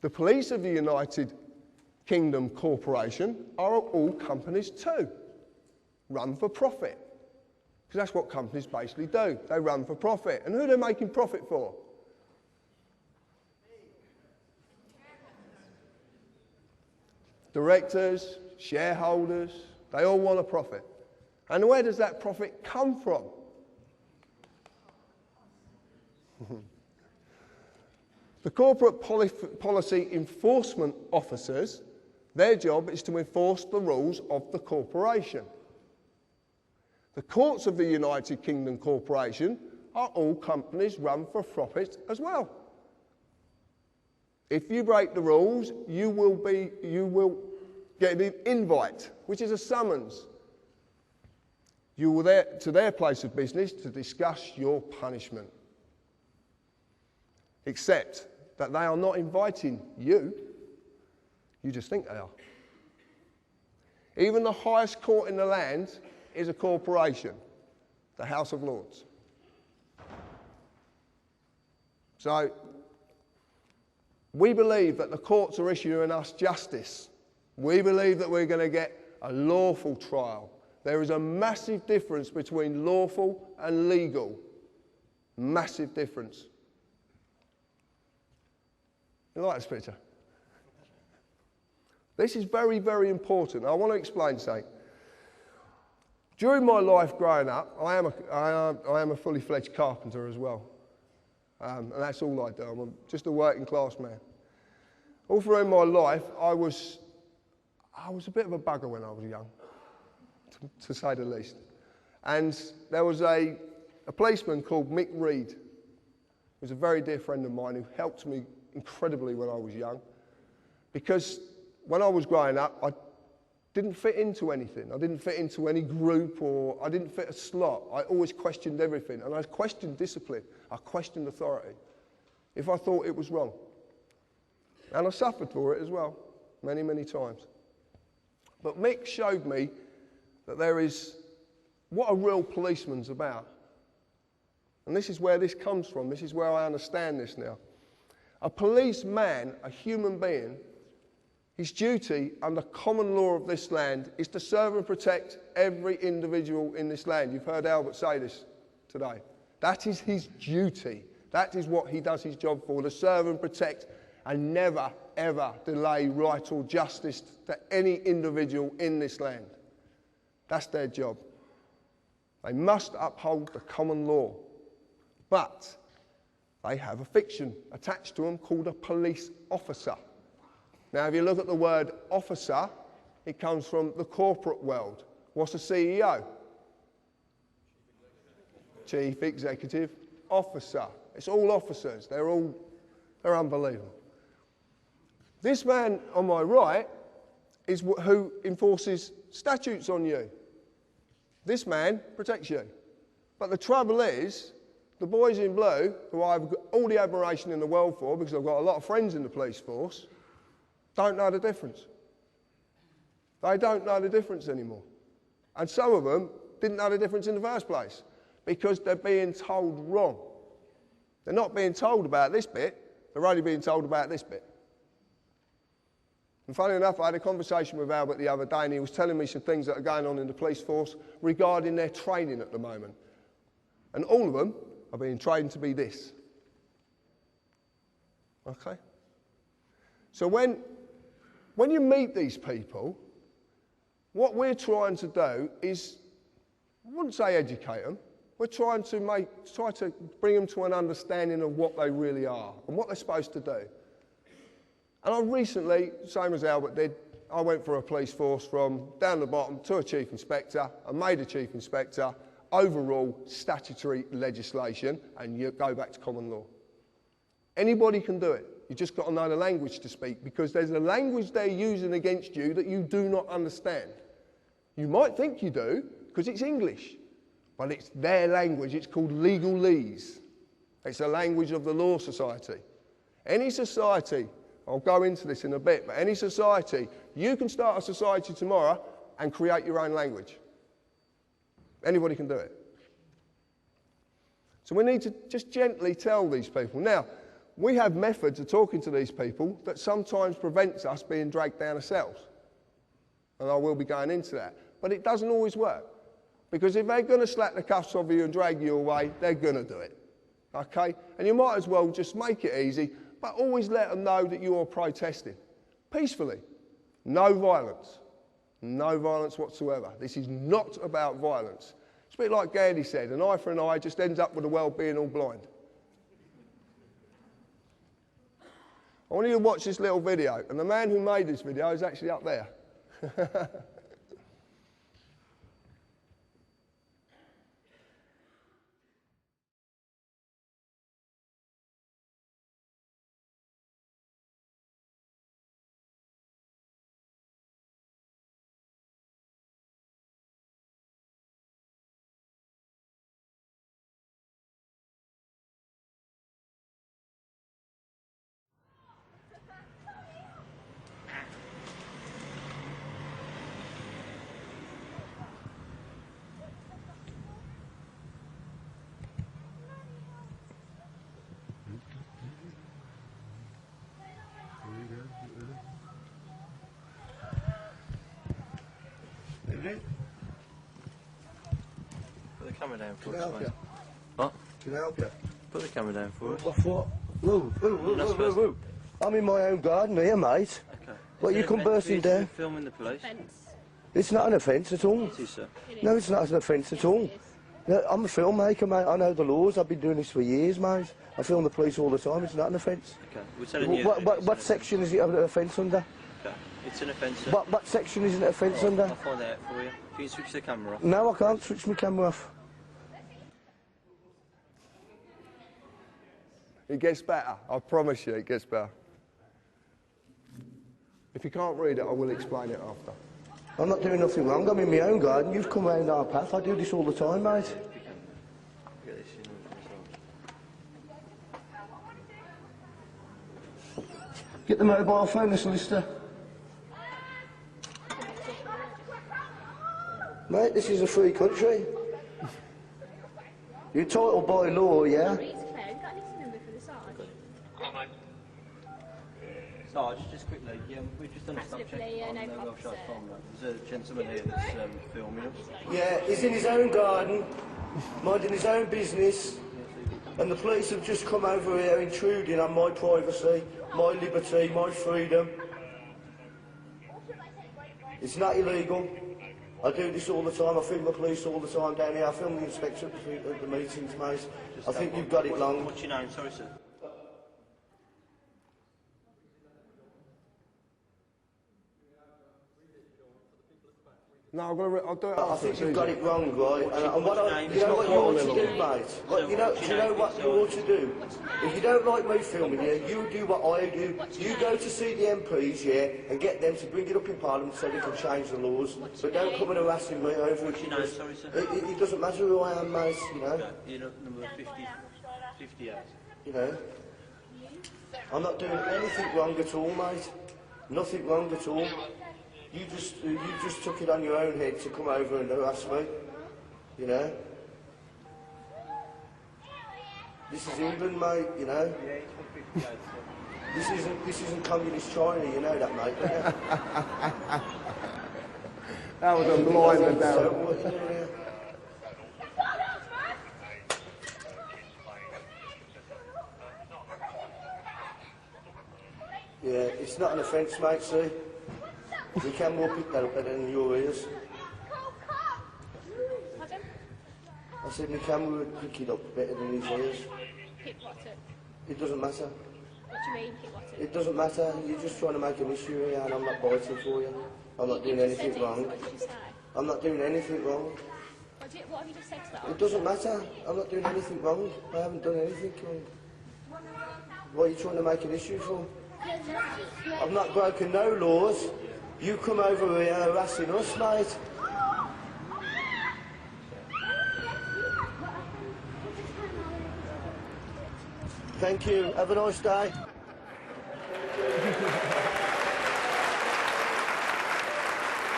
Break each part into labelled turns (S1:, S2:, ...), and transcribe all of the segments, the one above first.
S1: The police of the United Kingdom Corporation are all companies too, run for profit. Because that's what companies basically do. They run for profit. And who are they making profit for? Directors, shareholders, they all want a profit. And where does that profit come from? The corporate policy enforcement officers, their job is to enforce the rules of the corporation. The courts of the United Kingdom Corporation are all companies run for profit as well. If you break the rules, you will get an invite, which is a summons. You will to their place of business to discuss your punishment. Except that they are not inviting you. You just think they are. Even the highest court in the land is a corporation, the House of Lords. So, we believe that the courts are issuing us justice. We believe that we're going to get a lawful trial. There is a massive difference between lawful and legal. Massive difference. You like this picture? This is very, very important. I want to explain something. During my life growing up, I am a fully fledged carpenter as well. And that's all I do. I'm just a working class man. All through my life, I was a bit of a bugger when I was young, to say the least. And there was a policeman called Mick Reed, who was a very dear friend of mine who helped me incredibly when I was young. Because when I was growing up, I didn't fit into anything. I didn't fit into any group, or I didn't fit a slot. I always questioned everything, and I questioned discipline. I questioned authority if I thought it was wrong. And I suffered for it as well, many, many times. But Mick showed me that there is what a real policeman's about. And this is where this comes from. This is where I understand this now. A policeman, a human being, his duty under common law of this land is to serve and protect every individual in this land. You've heard Albert say this today. That is his duty. That is what he does his job for, to serve and protect and never, ever delay right or justice to any individual in this land. That's their job. They must uphold the common law. But they have a fiction attached to them called a police officer. Now, if you look at the word officer, it comes from the corporate world. What's a CEO? Chief Executive Officer. It's all officers. They're unbelievable. This man on my right is who enforces statutes on you. This man protects you. But the trouble is, the boys in blue, who I've got all the admiration in the world for, because I've got a lot of friends in the police force, don't know the difference. They don't know the difference anymore. And some of them didn't know the difference in the first place, because they're being told wrong. They're not being told about this bit, they're only being told about this bit. And funny enough, I had a conversation with Albert the other day, and he was telling me some things that are going on in the police force regarding their training at the moment. And all of them are being trained to be this. Okay? So when you meet these people, what we're trying to do is, I wouldn't say educate them, we're trying to bring them to an understanding of what they really are and what they're supposed to do. And I recently, same as Albert did, I went for a police force from down the bottom to a chief inspector. I made a chief inspector, overall statutory legislation, and you go back to common law. Anybody can do it. You've just got to know the language to speak, because there's a language they're using against you that you do not understand. You might think you do, because it's English, but it's their language. It's called legalese. It's a language of the Law Society. Any society, I'll go into this in a bit, but any society, you can start a society tomorrow and create your own language. Anybody can do it. So we need to just gently tell these people. Now, we have methods of talking to these people that sometimes prevents us being dragged down ourselves. And I will be going into that. But it doesn't always work. Because if they're going to slap the cuffs off you and drag you away, they're going to do it. Okay? And you might as well just make it easy, but always let them know that you're protesting. Peacefully. No violence. No violence whatsoever. This is not about violence. It's a bit like Gandhi said, an eye for an eye just ends up with the world being all blind. I want you to watch this little video, and the man who made this video is actually up there.
S2: Put the camera down for us, mate. What?
S3: Can I help you?
S2: Put the camera down for us.
S3: What for? Whoa. I'm in my own garden here, mate.
S2: Okay.
S3: What, you come bursting down?
S2: Filming the police?
S3: It's not an offence at all.
S2: It is, sir.
S3: No, it's not an offence at all. No, I'm a filmmaker, mate. I know the laws. I've been doing this for years, mate. I film the police all the time. It's not an offence.
S2: Okay. We're telling you.
S3: What section is it an offence under?
S2: Okay. It's an offence, sir.
S3: What section is it an offence under?
S2: I'll find out for you. Can you switch the camera off?
S3: No, I can't switch my camera off.
S1: It gets better. I promise you it gets better. If you can't read it, I will explain it after.
S3: I'm not doing nothing wrong. I'm in my own garden. You've come round our path. I do this all the time, mate.
S2: Get this in with yourself.
S3: Get the mobile phone, the solicitor. Mate, this is a free country. You're entitled by law, yeah?
S2: Sarge, just quickly, we've just done a stop check on the Welshire farmland. There's a gentleman here that's filming us.
S3: Yeah, he's in his own garden, minding his own business, and the police have just come over here intruding on my privacy, my liberty, my freedom. It's not illegal. I do this all the time. I film the police all the time down here. I film the inspector at the meetings, mate. I think you've got it long.
S2: What's your name? Sorry, sir.
S1: No, I'll do it after.
S3: I think you've got it wrong, right? And what you know what you ought to do, mate? Do you know what you ought to do? If you don't like me filming you, you do what I do. You go to see the MPs, yeah, and get them to bring it up in Parliament so they can change the laws. But don't come and harassing me over it.
S2: Sorry, sir.
S3: It doesn't matter who I am, mate, you know.
S2: You're number 58.
S3: You know. I'm not doing anything wrong at all, mate. Nothing wrong at all. You just took it on your own head to come over and harass me, you know. This is England, mate, you know. This isn't communist China, you know that, mate.
S1: That was a blinder, Darren.
S3: Yeah, it's not an offence, mate, see. The camera will pick that up better than your ears. I said the camera will pick it up better than his ears.
S4: Pick what up?
S3: It doesn't matter.
S4: What do you mean, pick what up?
S3: It doesn't matter. You're just trying to make an issue here and I'm not biting for you. I'm not doing anything wrong.
S4: What did you say?
S3: I'm not doing anything wrong.
S4: What have you just said to that?
S3: It doesn't matter. I'm not doing anything wrong. I haven't done anything wrong. What are you trying to make an issue for? I've not broken no laws. You come over here harassing us, mate. Thank you. Have a nice day.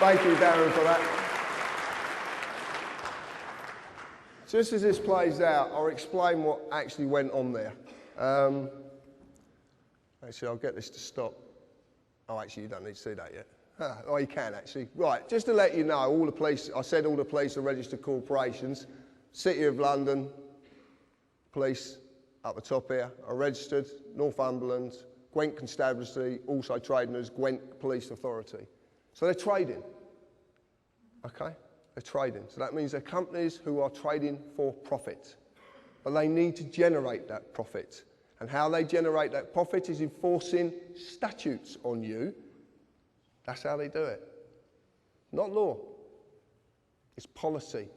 S1: Thank you, Darren, for that. Just as this plays out, I'll explain what actually went on there. Actually, I'll get this to stop. Oh, actually, you don't need to see that yet. Oh, you can actually. Right, just to let you know, all the police, I said all the police are registered corporations. City of London Police, up the top here, are registered. Northumberland, Gwent Constabulary, also trading as Gwent Police Authority. So they're trading, okay? They're trading. So that means they're companies who are trading for profit. But they need to generate that profit. And how they generate that profit is enforcing statutes on you. That's how they do it. Not law. It's policy.